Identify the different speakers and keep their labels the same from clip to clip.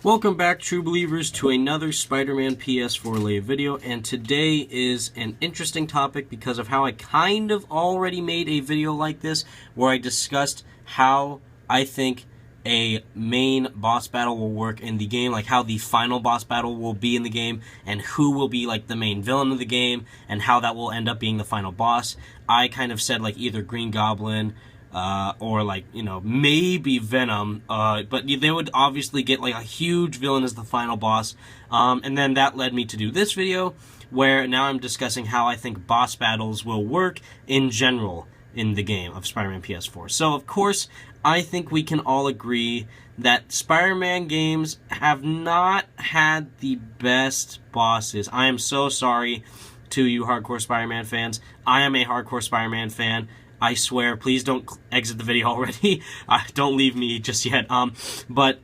Speaker 1: Welcome back, true believers, to another Spider-Man PS4 Lay video, and today is an interesting topic because of how I kind of already made a video like this where I discussed how I think a main boss battle will work in the game, like how the final boss battle will be in the game, and who will be like the main villain of the game, and how that will end up being the final boss. I kind of said like either Green Goblin, or like, maybe Venom, but they would obviously get like a huge villain as the final boss, and then that led me to do this video, where now I'm discussing how I think boss battles will work in general in the game of Spider-Man PS4. So, of course, I think we can all agree that Spider-Man games have not had the best bosses. I am so sorry to you hardcore Spider-Man fans. I am a hardcore Spider-Man fan. I swear, please don't exit the video already. Don't leave me just yet. But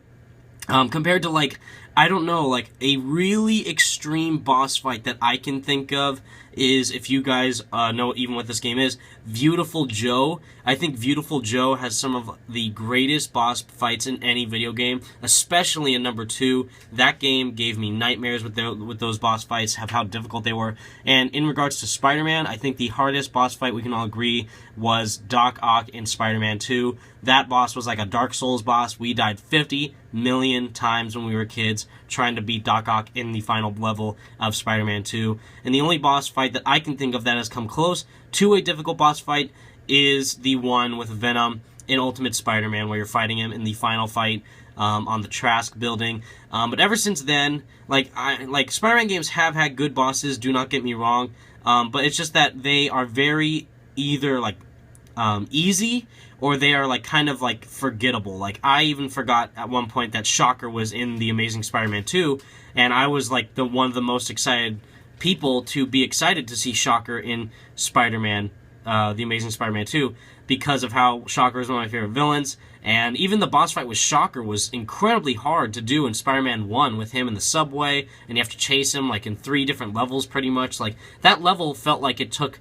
Speaker 1: compared to, like, I don't know, like, a really extreme boss fight that I can think of is, if you guys know even what this game is, Beautiful Joe. I think Beautiful Joe has some of the greatest boss fights in any video game, especially in number 2. That game gave me nightmares with those boss fights, of how difficult they were. And in regards to Spider-Man, I think the hardest boss fight, we can all agree, was Doc Ock in Spider-Man 2. That boss was like a Dark Souls boss. We died 50 million times when we were kids trying to beat Doc Ock in the final level of Spider-Man 2. And the only boss fight that I can think of that has come close to a difficult boss fight is the one with Venom in Ultimate Spider-Man, where you're fighting him in the final fight on the Trask building. But ever since then, like Spider-Man games have had good bosses, do not get me wrong, but it's just that they are very either like easy, or they are like kind of like forgettable. Like, I even forgot at one point that Shocker was in The Amazing Spider-Man 2, and I was like one of the most excited people to be excited to see Shocker in Spider-Man, The Amazing Spider-Man 2, because of how Shocker is one of my favorite villains. And even the boss fight with Shocker was incredibly hard to do in Spider-Man 1 with him in the subway, and you have to chase him like in 3 different levels pretty much. Like, that level felt like it took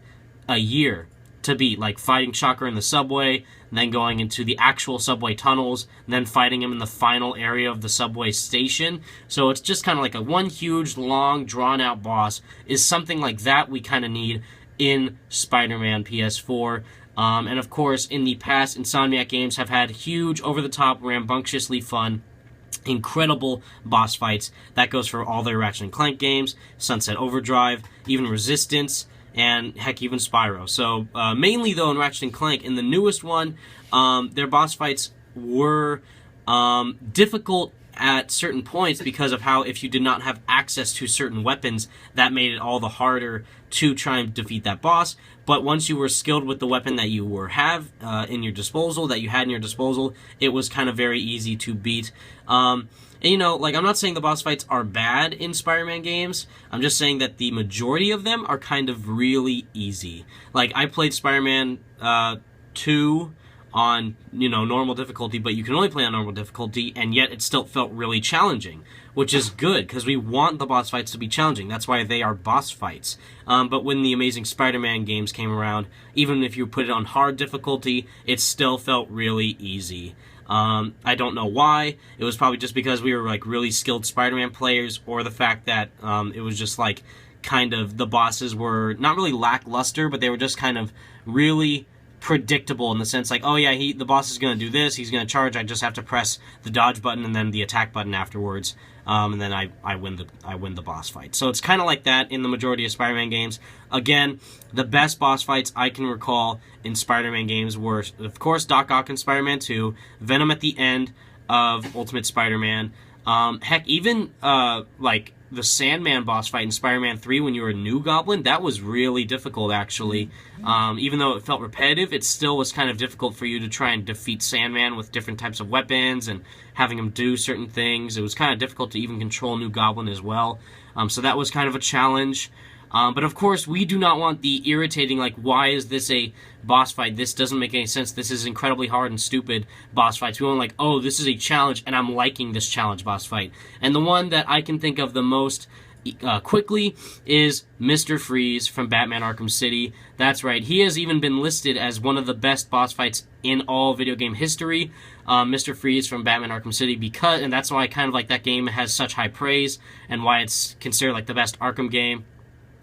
Speaker 1: a year to beat, like fighting Shocker in the subway, and then going into the actual subway tunnels, and then fighting him in the final area of the subway station. So it's just kind of like a one huge, long, drawn-out boss. Is something like that we kind of need in Spider-Man PS4. And of course, in the past, Insomniac games have had huge, over-the-top, rambunctiously fun, incredible boss fights. That goes for all their Ratchet & Clank games, Sunset Overdrive, even Resistance, and heck, even Spyro. So, mainly though in Ratchet & Clank, in the newest one, their boss fights were difficult at certain points because of how, if you did not have access to certain weapons, that made it all the harder to try and defeat that boss. But once you were skilled with the weapon that you had in your disposal, it was kind of very easy to beat. And, I'm not saying the boss fights are bad in Spider-Man games. I'm just saying that the majority of them are kind of really easy. Like, I played Spider-Man 2 on, normal difficulty, but you can only play on normal difficulty, and yet it still felt really challenging, which is good, because we want the boss fights to be challenging. That's why they are boss fights. But when the Amazing Spider-Man games came around, even if you put it on hard difficulty, it still felt really easy. I don't know why. It was probably just because we were like really skilled Spider-Man players, or the fact that it was just like kind of the bosses were not really lackluster, but they were just kind of really predictable in the sense like, oh yeah, the boss is going to do this, he's going to charge, I just have to press the dodge button and then the attack button afterwards, and then I win the boss fight. So it's kind of like that in the majority of Spider-Man games. Again, the best boss fights I can recall in Spider-Man games were, of course, Doc Ock in Spider-Man 2, Venom at the end of Ultimate Spider-Man, heck, even like the Sandman boss fight in Spider-Man 3 when you were a new Goblin, that was really difficult, actually. Even though it felt repetitive, it still was kind of difficult for you to try and defeat Sandman with different types of weapons and having him do certain things. It was kind of difficult to even control New Goblin as well. So that was kind of a challenge. But of course, we do not want the irritating, like, why is this a boss fight? This doesn't make any sense. This is incredibly hard and stupid boss fights. We want, like, oh, this is a challenge, and I'm liking this challenge boss fight. And the one that I can think of the most quickly is Mr. Freeze from Batman Arkham City. That's right, he has even been listed as one of the best boss fights in all video game history, Mr. Freeze from Batman Arkham City, and that's why kind of like that game has such high praise and why it's considered like the best Arkham game.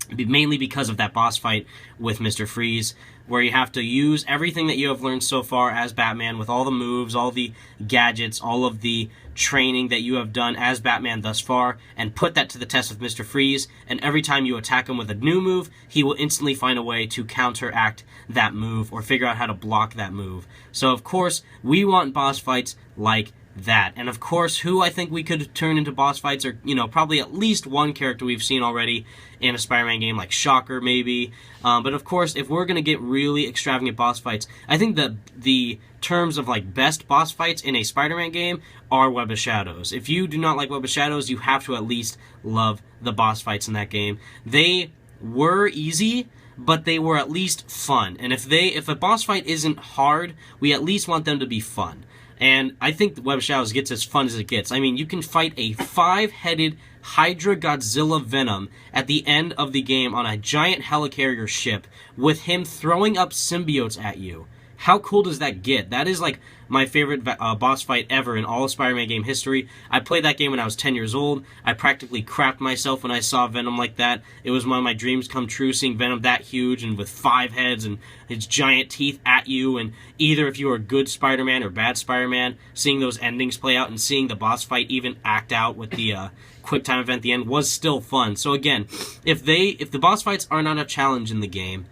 Speaker 1: Mainly because of that boss fight with Mr. Freeze, where you have to use everything that you have learned so far as Batman, with all the moves, all the gadgets, all of the training that you have done as Batman thus far, and put that to the test with Mr. Freeze, and every time you attack him with a new move, he will instantly find a way to counteract that move, or figure out how to block that move. So of course, we want boss fights like that. And of course, who I think we could turn into boss fights are, probably at least one character we've seen already in a Spider-Man game, like Shocker, maybe. But of course, if we're going to get really extravagant boss fights, I think that the terms of, like, best boss fights in a Spider-Man game are Web of Shadows. If you do not like Web of Shadows, you have to at least love the boss fights in that game. They were easy, but they were at least fun. And if a boss fight isn't hard, we at least want them to be fun. And I think the Web of Shadows gets as fun as it gets. I mean, you can fight a 5-headed Hydra Godzilla Venom at the end of the game on a giant helicarrier ship with him throwing up symbiotes at you. How cool does that get? That is like my favorite boss fight ever in all of Spider-Man game history. I played that game when I was 10 years old. I practically crapped myself when I saw Venom like that. It was one of my dreams come true, seeing Venom that huge and with 5 heads and his giant teeth at you. And either if you were a good Spider-Man or bad Spider-Man, seeing those endings play out and seeing the boss fight even act out with the quick time event at the end was still fun. So again, if the boss fights are not a challenge in the game,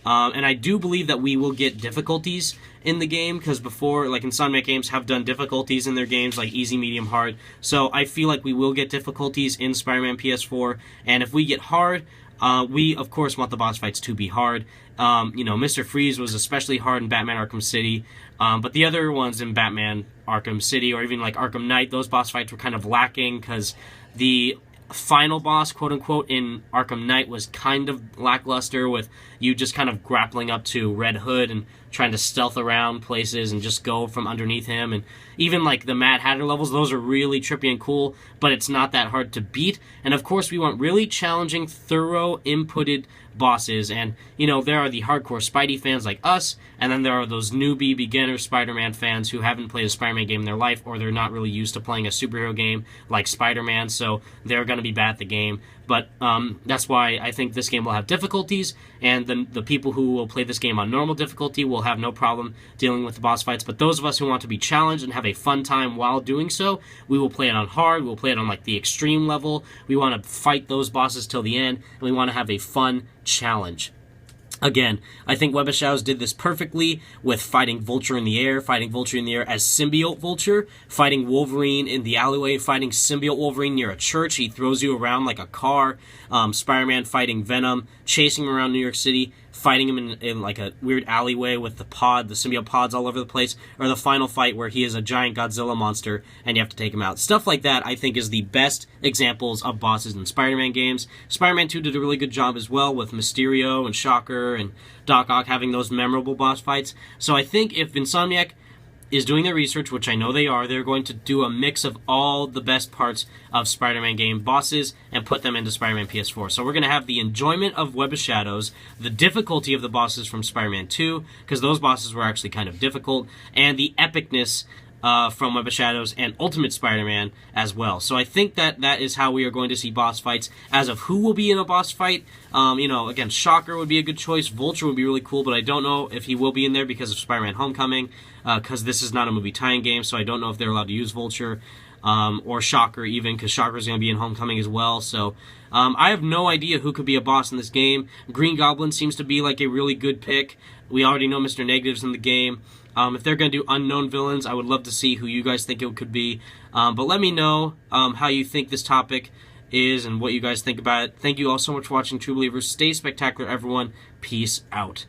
Speaker 1: and I do believe that we will get difficulties in the game, because before, like, Insomniac Games have done difficulties in their games, like easy, medium, hard. So I feel like we will get difficulties in Spider-Man PS4, and if we get hard, we, of course, want the boss fights to be hard. Mr. Freeze was especially hard in Batman Arkham City, but the other ones in Batman Arkham City, or even, like, Arkham Knight, those boss fights were kind of lacking, because the final boss, quote-unquote, in Arkham Knight was kind of lackluster, with you just kind of grappling up to Red Hood and trying to stealth around places and just go from underneath him. And even, like, the Mad Hatter levels, those are really trippy and cool, but it's not that hard to beat. And, of course, we want really challenging, thorough, inputted bosses. And, there are the hardcore Spidey fans like us, and then there are those newbie, beginner Spider-Man fans who haven't played a Spider-Man game in their life, or they're not really used to playing a superhero game like Spider-Man, so they're going to be bad at the game. But that's why I think this game will have difficulties, and the people who will play this game on normal difficulty will have no problem dealing with the boss fights. But those of us who want to be challenged and have a fun time while doing so, we will play it on hard, we'll play it on, like, the extreme level. We want to fight those bosses till the end, and we want to have a fun challenge. Again, I think Web of Shadows did this perfectly with fighting Vulture in the air as Symbiote Vulture, fighting Wolverine in the alleyway, fighting Symbiote Wolverine near a church. He throws you around like a car. Spider-Man fighting Venom, chasing him around New York City, fighting him in like a weird alleyway with the symbiote pods all over the place, or the final fight where he is a giant Godzilla monster and you have to take him out. Stuff like that, I think, is the best examples of bosses in Spider-Man games. Spider-Man 2 did a really good job as well with Mysterio and Shocker and Doc Ock having those memorable boss fights. So I think if Insomniac is doing their research, which I know they are, they're going to do a mix of all the best parts of Spider-Man game bosses and put them into Spider-Man PS4. So we're going to have the enjoyment of Web of Shadows, the difficulty of the bosses from Spider-Man 2, because those bosses were actually kind of difficult, and the epicness from Web of Shadows and Ultimate Spider-Man as well. So I think that is how we are going to see boss fights. As of who will be in a boss fight, again, Shocker would be a good choice. Vulture would be really cool, but I don't know if he will be in there because of Spider-Man Homecoming, because this is not a movie tie-in game, so I don't know if they're allowed to use Vulture, or Shocker even, because Shocker's going to be in Homecoming as well. So I have no idea who could be a boss in this game. Green Goblin seems to be like a really good pick. We already know Mr. Negative's in the game. If they're going to do unknown villains, I would love to see who you guys think it could be. But let me know how you think this topic is and what you guys think about it. Thank you all so much for watching, True Believers. Stay spectacular, everyone. Peace out.